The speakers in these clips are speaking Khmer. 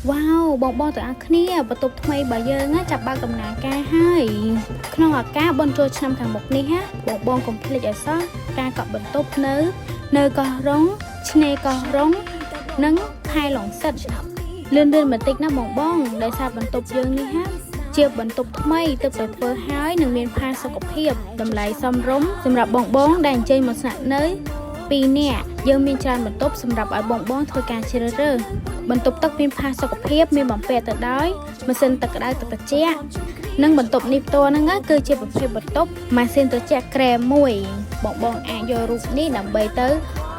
ว้าวបងទៅអាគ្នាបន្ទប់ថ្មីបើយើងចាប់បើកដំណើរការហើយក្នុងឱកាសបុណ្យចូលឆ្នាំខាងមុខនេះបងកុំភ្លេចឲ្យសោះការកក់បន្ទប់នៅកោះរ៉ុងឆ្នេរកោះរ៉ុងនិងខេត្តឡុងសិតលឿនបន្តិចណាបងដោយសារបន្ទប់យើងនេះជាបន្ទប់ថ្មីទើបតែធ្វើហើយនឹងមានផាសុខភាពតម្លៃសមរម្យសម្រាប់បងដែលអញ្ជើញមកស្នាក់នៅ2នាក់យើងមានច្រើនបន្ទប់សម្រាប់ឲ្យបងធ្វើការជ្រើសរើសបន្ទប់ទឹកមានផាសុខភាពមានបំពាក់ទៅដោយម៉ាស៊ីនទឹកក្តៅទឹកត្រជាក់និងបន្ទប់នេះផ្ទាល់ហ្នឹងគឺជាប្រភេទបន្ទប់ម៉ាស៊ីនត្រជាក់ក្រែមួយបងអាចយករូបនេះដើម្បីទៅ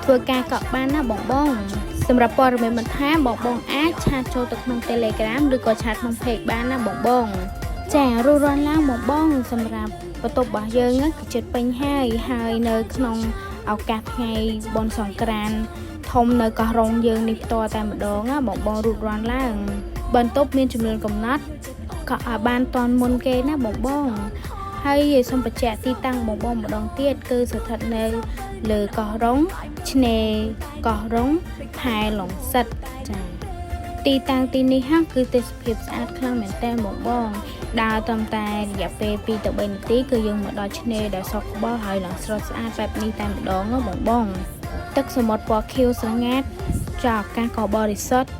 ធ្វើការកក់បានណាបងសម្រាប់ព័ត៌មានបន្ថែមបងអាចឆាតចូលទៅក្នុង Telegram ឬក៏ឆាតក្នុង Page បានណាបងចារួចរាល់ឡើងបងសម្រាប់បន្ទប់របស់យើងគឺជិតពេញហើយនៅក្នុងឱកាសថ្ងៃបុណ្យសង្ក្រាន្តធំនៅកោះរ៉ុងយើងនេះផ្ទាល់តែម្ដងបងរួចរាល់ឡើងបន្ទប់មានចំនួនកំណត់ក៏ឲ្យបានតន់មុនគេណាបងហើយសូមបញ្ជាក់ទីតាំងបងម្ដងទៀតគឺស្ថិតនៅលើកោះរ៉ុងឆ្នេរកោះរ៉ុងខេត្តឡុងសិតចាទីតាំងទីនេះគឺទេសភាពស្អាតខ្លាំងមែនតើបងដើរតាមតែរយៈពេល2ទៅ3នាទីគឺយើងមកដល់ឆ្នេរដែលសក្បុសហើយឡើងស្រស់ស្អាតបែបនេះតែម្ដងបងទឹកសមុទ្រពណ៌ខៀវស្រងាត់ចោលអាកាសក៏បរិសុទ្ធ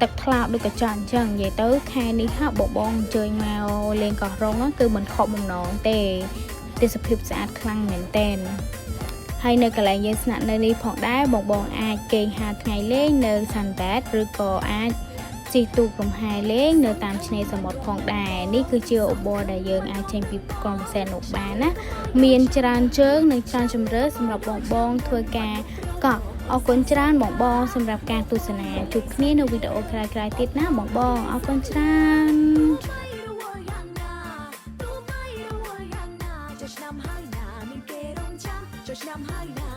ទឹកថ្លាដូចកញ្ចក់អញ្ចឹងនិយាយទៅខែនេះបងអញ្ជើញមកលេងកោះរ៉ុងគឺមិនខកបំណងទេទេសភាពស្អាតខ្លាំងមែនតើហើយនៅកន្លែងយើងស្នាក់នៅនេះផងដែរបងអាចគេងហាលថ្ងៃលេងនៅសាន់បែតឬក៏អាចជិះទូកកំហែលេងនៅតាមឆ្នេរសមុទ្រផងដែរនេះគឺជាឧបករណ៍ដែលយើងអាចចេញពីក្រុងផ្សេងនោះបានណាមានច្រើនជើងនិងច្រើនជម្រើសសម្រាប់បងធ្វើការកក់អរគុណច្រើនបងសម្រាប់ការទស្សនាជួបគ្នានៅវីដេអូក្រោយៗទៀតណាបងអរគុណច្រើនឆ្នាំហើយណា